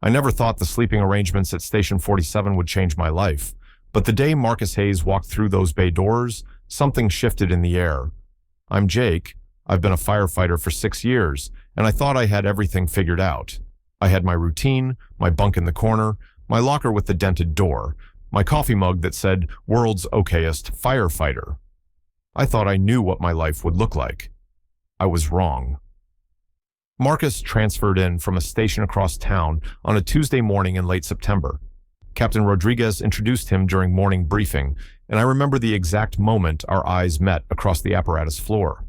I never thought the sleeping arrangements at Station 47 would change my life, but the day Marcus Hayes walked through those bay doors, something shifted in the air. I'm Jake. I've been a firefighter for 6 years, and I thought I had everything figured out. I had my routine, my bunk in the corner, my locker with the dented door, my coffee mug that said, "World's okayest firefighter." I thought I knew what my life would look like. I was wrong. Marcus transferred in from a station across town on a Tuesday morning in late September. Captain Rodriguez introduced him during morning briefing, and I remember the exact moment our eyes met across the apparatus floor.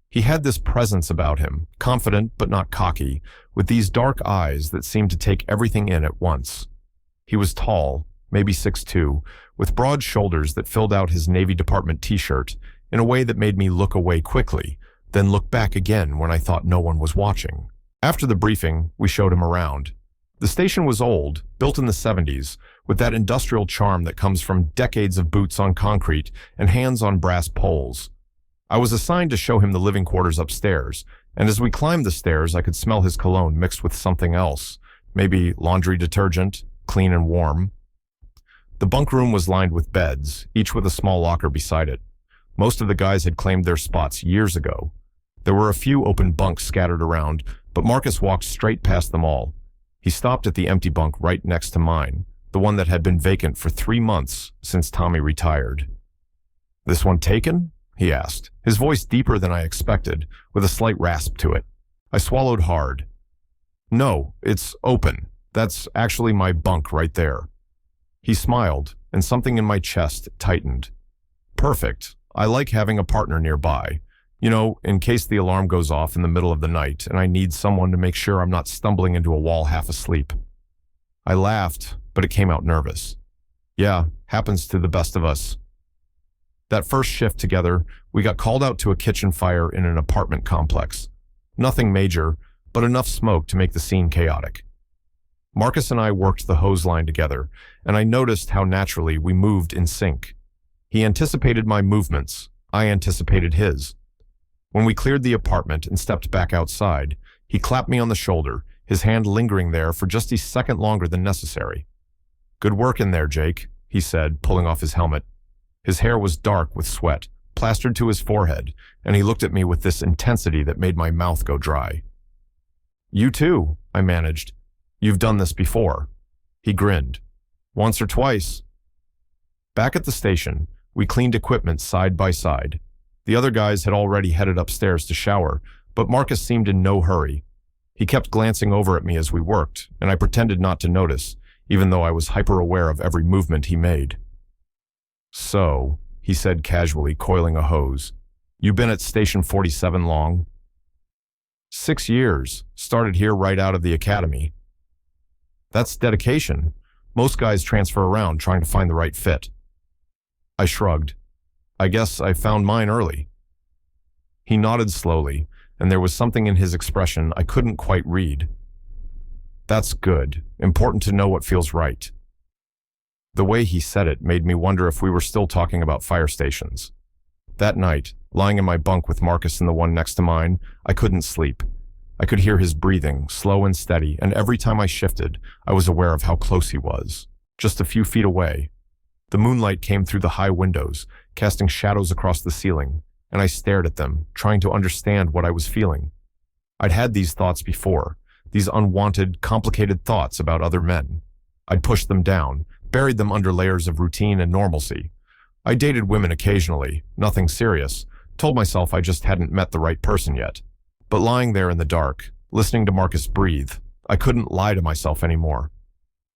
He had this presence about him, confident but not cocky, with these dark eyes that seemed to take everything in at once. He was tall, maybe 6'2", with broad shoulders that filled out his Navy Department t-shirt in a way that made me look away quickly, then look back again when I thought no one was watching. After the briefing, we showed him around. The station was old, built in the 70s, with that industrial charm that comes from decades of boots on concrete and hands on brass poles. I was assigned to show him the living quarters upstairs, and as we climbed the stairs, I could smell his cologne mixed with something else, maybe laundry detergent, clean and warm. The bunk room was lined with beds, each with a small locker beside it. Most of the guys had claimed their spots years ago. There were a few open bunks scattered around, but Marcus walked straight past them all. He stopped at the empty bunk right next to mine, the one that had been vacant for 3 months since Tommy retired. "This one taken?" he asked, his voice deeper than I expected, with a slight rasp to it. I swallowed hard. "No, it's open. That's actually my bunk right there." He smiled, and something in my chest tightened. "Perfect. I like having a partner nearby. You know, in case the alarm goes off in the middle of the night and I need someone to make sure I'm not stumbling into a wall half asleep." I laughed, but it came out nervous. "Yeah, happens to the best of us." That first shift together, we got called out to a kitchen fire in an apartment complex. Nothing major, but enough smoke to make the scene chaotic. Marcus and I worked the hose line together, and I noticed how naturally we moved in sync. He anticipated my movements. I anticipated his. When we cleared the apartment and stepped back outside, he clapped me on the shoulder, his hand lingering there for just a second longer than necessary. "Good work in there, Jake," he said, pulling off his helmet. His hair was dark with sweat, plastered to his forehead, and he looked at me with this intensity that made my mouth go dry. "You too," I managed. "You've done this before." He grinned. "Once or twice." Back at the station, we cleaned equipment side by side. The other guys had already headed upstairs to shower, but Marcus seemed in no hurry. He kept glancing over at me as we worked, and I pretended not to notice, even though I was hyper-aware of every movement he made. "So," he said casually, coiling a hose, "you been at Station 47 long?" 6 years. Started here right out of the academy." "That's dedication. Most guys transfer around trying to find the right fit." I shrugged. "I guess I found mine early." He nodded slowly, and there was something in his expression I couldn't quite read. "That's good. Important to know what feels right." The way he said it made me wonder if we were still talking about fire stations. That night, lying in my bunk with Marcus in the one next to mine, I couldn't sleep. I could hear his breathing, slow and steady, and every time I shifted, I was aware of how close he was, just a few feet away. The moonlight came through the high windows, casting shadows across the ceiling, and I stared at them, trying to understand what I was feeling. I'd had these thoughts before, these unwanted, complicated thoughts about other men. I'd pushed them down, buried them under layers of routine and normalcy. I dated women occasionally, nothing serious, told myself I just hadn't met the right person yet. But lying there in the dark, listening to Marcus breathe, I couldn't lie to myself anymore.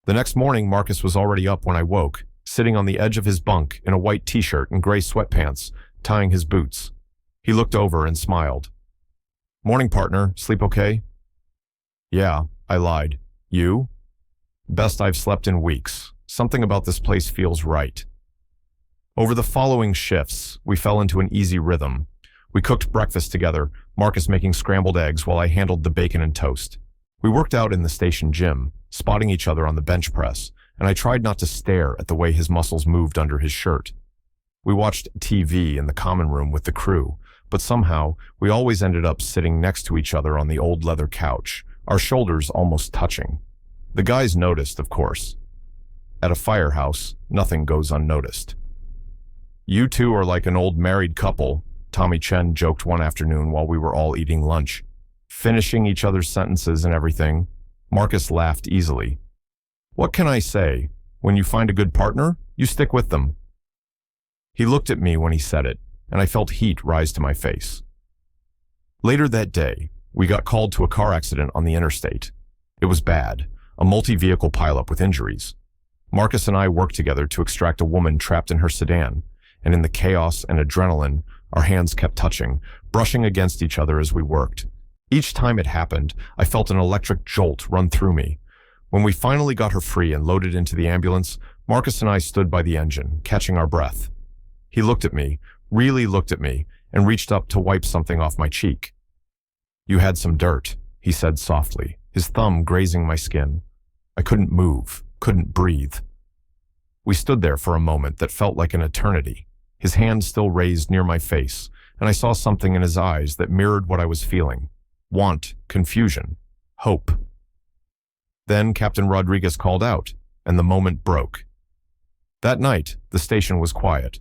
The next morning, Marcus was already up when I woke, sitting on the edge of his bunk in a white t-shirt and gray sweatpants, tying his boots. He looked over and smiled. "Morning, partner. Sleep okay?" "Yeah," I lied. "You?" "Best I've slept in weeks. Something about this place feels right." Over the following shifts, we fell into an easy rhythm. We cooked breakfast together, Marcus making scrambled eggs while I handled the bacon and toast. We worked out in the station gym, spotting each other on the bench press, and I tried not to stare at the way his muscles moved under his shirt. We watched TV in the common room with the crew, but somehow we always ended up sitting next to each other on the old leather couch, our shoulders almost touching. The guys noticed, of course. At a firehouse, nothing goes unnoticed. You two are like an old married couple, Tommy Chen joked one afternoon while we were all eating lunch. Finishing each other's sentences and everything, Marcus laughed easily. What can I say? When you find a good partner, you stick with them. He looked at me when he said it, and I felt heat rise to my face. Later that day, we got called to a car accident on the interstate. It was bad, a multi-vehicle pileup with injuries. Marcus and I worked together to extract a woman trapped in her sedan, and in the chaos and adrenaline, our hands kept touching, brushing against each other as we worked. Each time it happened, I felt an electric jolt run through me. When we finally got her free and loaded into the ambulance, Marcus and I stood by the engine, catching our breath. He looked at me, really looked at me, and reached up to wipe something off my cheek. You had some dirt, he said softly, his thumb grazing my skin. I couldn't move, couldn't breathe. We stood there for a moment that felt like an eternity, his hand still raised near my face, and I saw something in his eyes that mirrored what I was feeling. Want, confusion, hope. Then Captain Rodriguez called out, and the moment broke. That night, the station was quiet.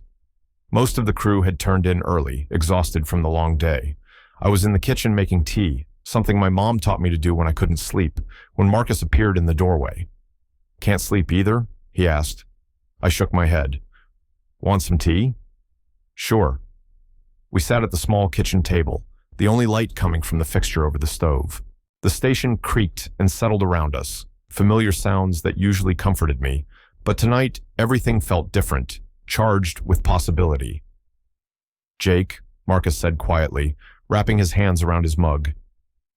Most of the crew had turned in early, exhausted from the long day. I was in the kitchen making tea, something my mom taught me to do when I couldn't sleep, when Marcus appeared in the doorway. Can't sleep either? He asked. I shook my head. Want some tea? Sure. We sat at the small kitchen table, the only light coming from the fixture over the stove. The station creaked and settled around us, familiar sounds that usually comforted me, but tonight everything felt different, charged with possibility. Jake, Marcus said quietly, wrapping his hands around his mug.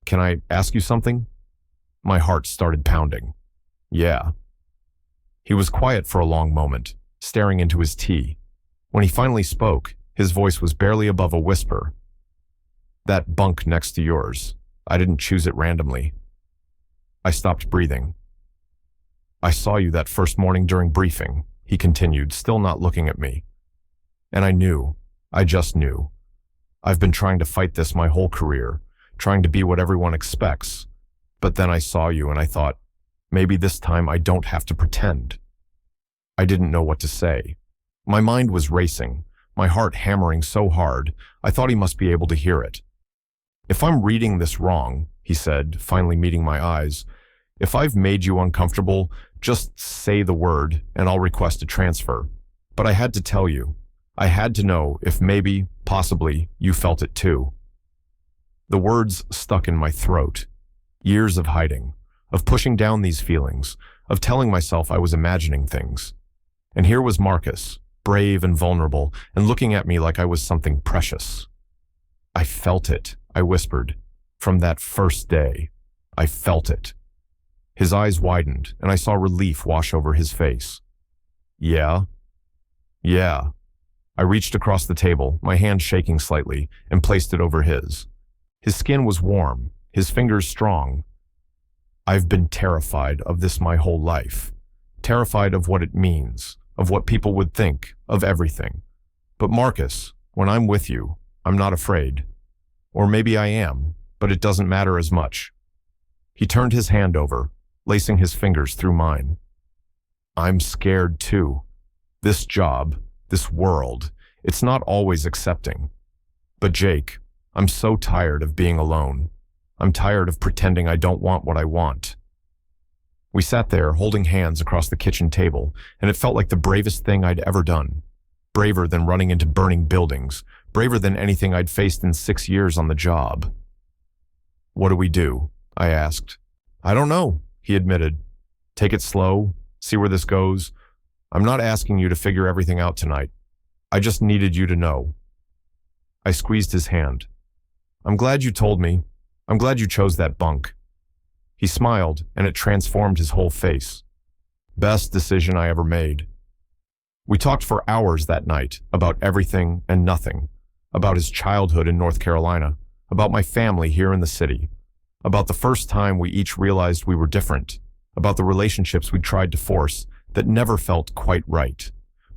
Can I ask you something? My heart started pounding. Yeah. He was quiet for a long moment, staring into his tea. When he finally spoke, his voice was barely above a whisper. That bunk next to yours. I didn't choose it randomly. I stopped breathing. I saw you that first morning during briefing, he continued, still not looking at me. And I knew. I just knew. I've been trying to fight this my whole career, trying to be what everyone expects. But then I saw you and I thought, maybe this time I don't have to pretend. I didn't know what to say. My mind was racing, my heart hammering so hard, I thought he must be able to hear it. If I'm reading this wrong, he said, finally meeting my eyes, if I've made you uncomfortable, just say the word and I'll request a transfer. But I had to tell you. I had to know if maybe, possibly, you felt it too. The words stuck in my throat. Years of hiding, of pushing down these feelings, of telling myself I was imagining things. And here was Marcus, brave and vulnerable, and looking at me like I was something precious. I felt it, I whispered. From that first day, I felt it. His eyes widened, and I saw relief wash over his face. Yeah? Yeah. I reached across the table, my hand shaking slightly, and placed it over his. His skin was warm, his fingers strong. I've been terrified of this my whole life. Terrified of what it means, of what people would think, of everything. But Marcus, when I'm with you, I'm not afraid. Or maybe I am, but it doesn't matter as much. He turned his hand over, lacing his fingers through mine. I'm scared too. This job, this world, it's not always accepting. But Jake, I'm so tired of being alone. I'm tired of pretending I don't want what I want. We sat there holding hands across the kitchen table, and it felt like the bravest thing I'd ever done. Braver than running into burning buildings, braver than anything I'd faced in 6 years on the job. What do we do? I asked. I don't know, he admitted. Take it slow, see where this goes. I'm not asking you to figure everything out tonight. I just needed you to know. I squeezed his hand. I'm glad you told me. I'm glad you chose that bunk. He smiled, and it transformed his whole face. Best decision I ever made. We talked for hours that night about everything and nothing, about his childhood in North Carolina, about my family here in the city, about the first time we each realized we were different, about the relationships we tried to force that never felt quite right,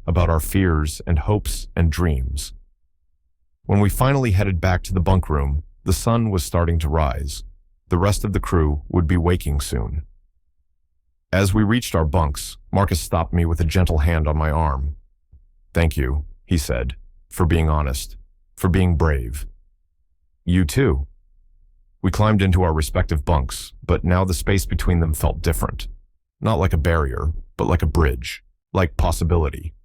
about our fears and hopes and dreams. When we finally headed back to the bunk room, the sun was starting to rise. The rest of the crew would be waking soon. As we reached our bunks, Marcus stopped me with a gentle hand on my arm. "Thank you," he said, "for being honest, for being brave." "You too." We climbed into our respective bunks, but now the space between them felt different. Not like a barrier, but like a bridge, like possibility.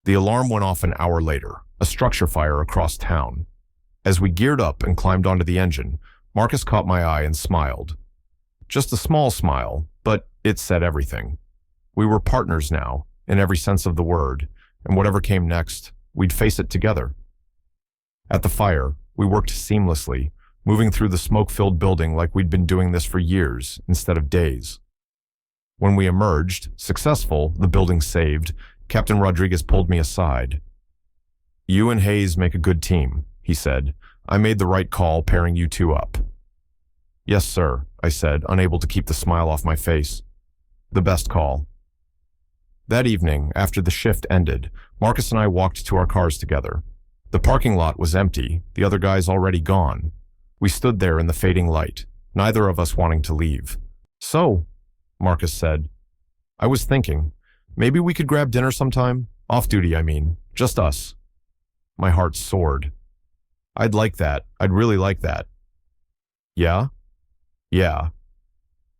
The alarm went off an hour later, a structure fire across town. As we geared up and climbed onto the engine, Marcus caught my eye and smiled. Just a small smile, but it said everything. We were partners now, in every sense of the word, and whatever came next, we'd face it together. At the fire, we worked seamlessly, moving through the smoke-filled building like we'd been doing this for years instead of days. When we emerged, successful, the building saved, Captain Rodriguez pulled me aside. "You and Hayes make a good team," he said. "I made the right call pairing you two up." "Yes, sir," I said, unable to keep the smile off my face. "The best call." That evening, after the shift ended, Marcus and I walked to our cars together. The parking lot was empty, the other guys already gone. We stood there in the fading light, neither of us wanting to leave. "So," Marcus said, "I was thinking, maybe we could grab dinner sometime? Off duty, I mean. Just us." My heart soared. "I'd like that. I'd really like that." "Yeah?" "Yeah."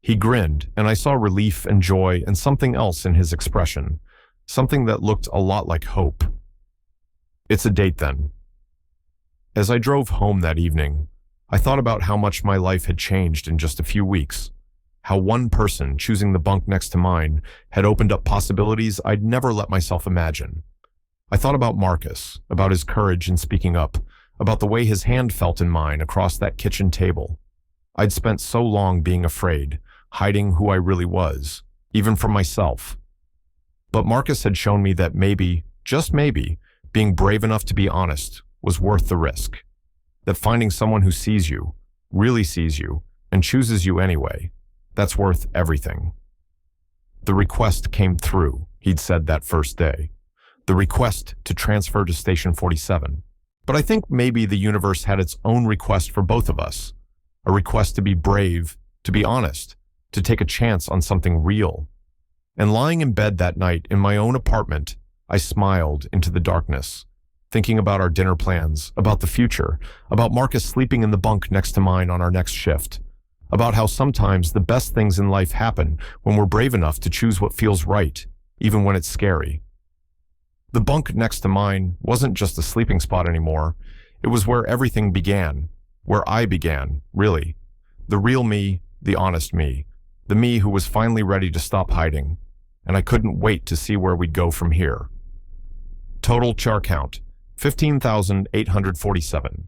He grinned, and I saw relief and joy and something else in his expression, something that looked a lot like hope. "It's a date then." As I drove home that evening, I thought about how much my life had changed in just a few weeks, how one person choosing the bunk next to mine had opened up possibilities I'd never let myself imagine. I thought about Marcus, about his courage in speaking up, about the way his hand felt in mine across that kitchen table. I'd spent so long being afraid, hiding who I really was, even from myself. But Marcus had shown me that maybe, just maybe, being brave enough to be honest was worth the risk. That finding someone who sees you, really sees you, and chooses you anyway, that's worth everything. The request came through, he'd said that first day. The request to transfer to Station 47. But I think maybe the universe had its own request for both of us. A request to be brave, to be honest, to take a chance on something real. And lying in bed that night in my own apartment, I smiled into the darkness, thinking about our dinner plans, about the future, about Marcus sleeping in the bunk next to mine on our next shift, about how sometimes the best things in life happen when we're brave enough to choose what feels right, even when it's scary. The bunk next to mine wasn't just a sleeping spot anymore. It was where everything began, where I began, really. The real me, the honest me, the me who was finally ready to stop hiding, and I couldn't wait to see where we'd go from here. Total char count, 15,847.